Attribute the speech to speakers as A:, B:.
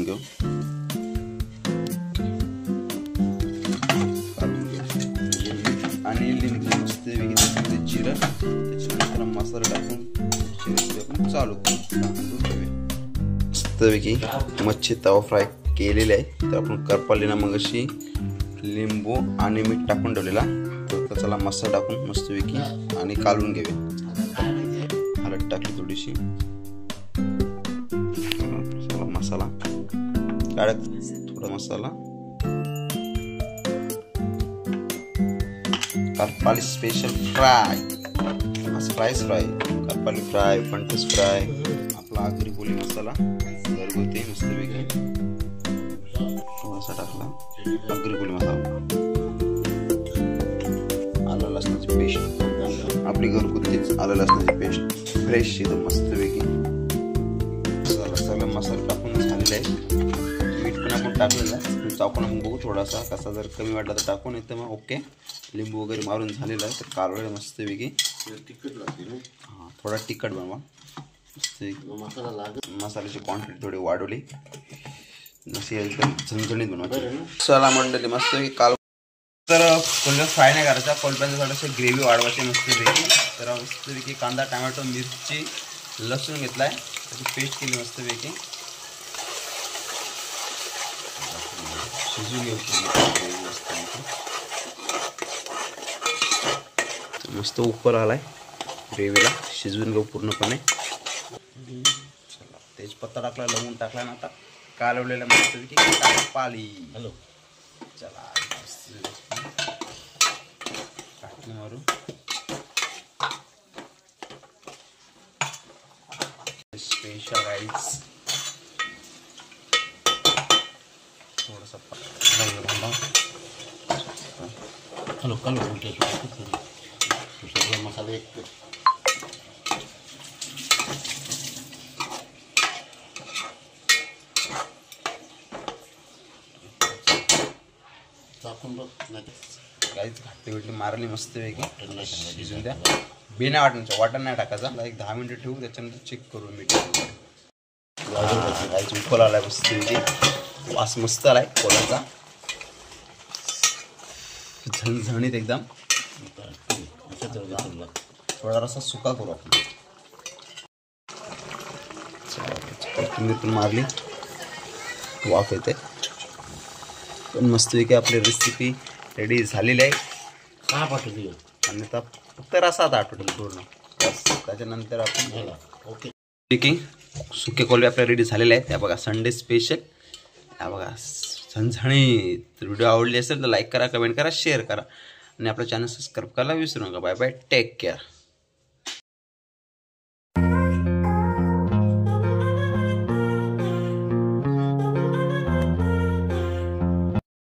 A: घेऊ. आणि लिंबू मस्त जिरं त्याच्यानंतर मसाला टाकून चालू मस्तपैकी मच्छी तवा फ्राय केलेली आहे. तर आपण करपालीना मग अशी लिंबू आणि मीठ टाकून ठेवलेला. तर त्याला मसाला टाकून मस्तपैकी आणि कालवून घेऊया. हळद टाकली थोडीशी, मसाला काढत थोडा मसाला. करपाली स्पेशल फ्राय, फ्राय करपाली फ्राय, फंटस फ्राय, आपला आगरी कोली मसाला घरगुती मस्तपैकी थोडासा टाकला. आगरी कोली मसाला, आलं लसणाची पेस्ट आपली घरगुतीच आलं लसणाची पेस्ट फ्रेश एकदम मस्तपैकी. मसाला टाकून झालेला आहे. मीठ पण आपण टाकलेलं आहे. चाकून आपण बघू थोडासा कसा जर कमी वाटला तर टाकून येतं मग ओके. लिंबू वगैरे मारून झालेला आहे. तर कालवड मस्तपैकी तिखट लागते ना. हां थोडा तिखट बनवा. मसाल्याची क्वांटिटी थोडी वाढवली जशी एकदम झणझणीत बनवायची. चला मंडळी मस्तपैकी काल तर कोलब्या फ्राय नाही करायचा. कोलब्याचं थोडंसं ग्रेव्ही वाढवायची मस्तपैकी. तर मस्तपैकी कांदा टमॅटो मिरची लसूण घेतला आहे, त्याची पेस्ट केली मस्तपैकी. शिजून घेऊ मस्त उपर आलाय ग्रेव्हीला. शिजवून घेऊ पूर्णपणे. तेजपत्ता टाकला, लवंग टाकला ना. आता कालवलेला मस्तपैकी करपाली. हॅलो चला मारू. स्पेशल राईस थोडासा मसाला एक काहीच घाटली बिटली मारली मस्तपैकी. शिजून द्या. बिना वाटण नाही टाकायचा. एक 10 मिनिटं ठेवू, त्याच्यानंतर चेक करू मीठ. उकल आलाय मस्तपैकी. वास मस्त आलाय कोलाचा झणझणीत एकदम. थोडा रसा सुका करू आपण. कोथिंबीर पण मारली, वाफ येते. पण मस्तपैकी आपली रेसिपी रेडी झालेली आहे. आणि आता फक्त रसात आठवडे पूर्ण. त्याच्यानंतर आपण ओके ठीक आहे. सुके कोलबे आपल्या रेडी झालेले आहेत. त्या बघा संडे स्पेशल. त्या बघा झणझणी. तर व्हिडिओ आवडली असेल तर लाईक करा, कमेंट करा, शेअर करा आणि आपलं चॅनल सबस्क्राईब करायला विसरू नका. Bye bye, take care.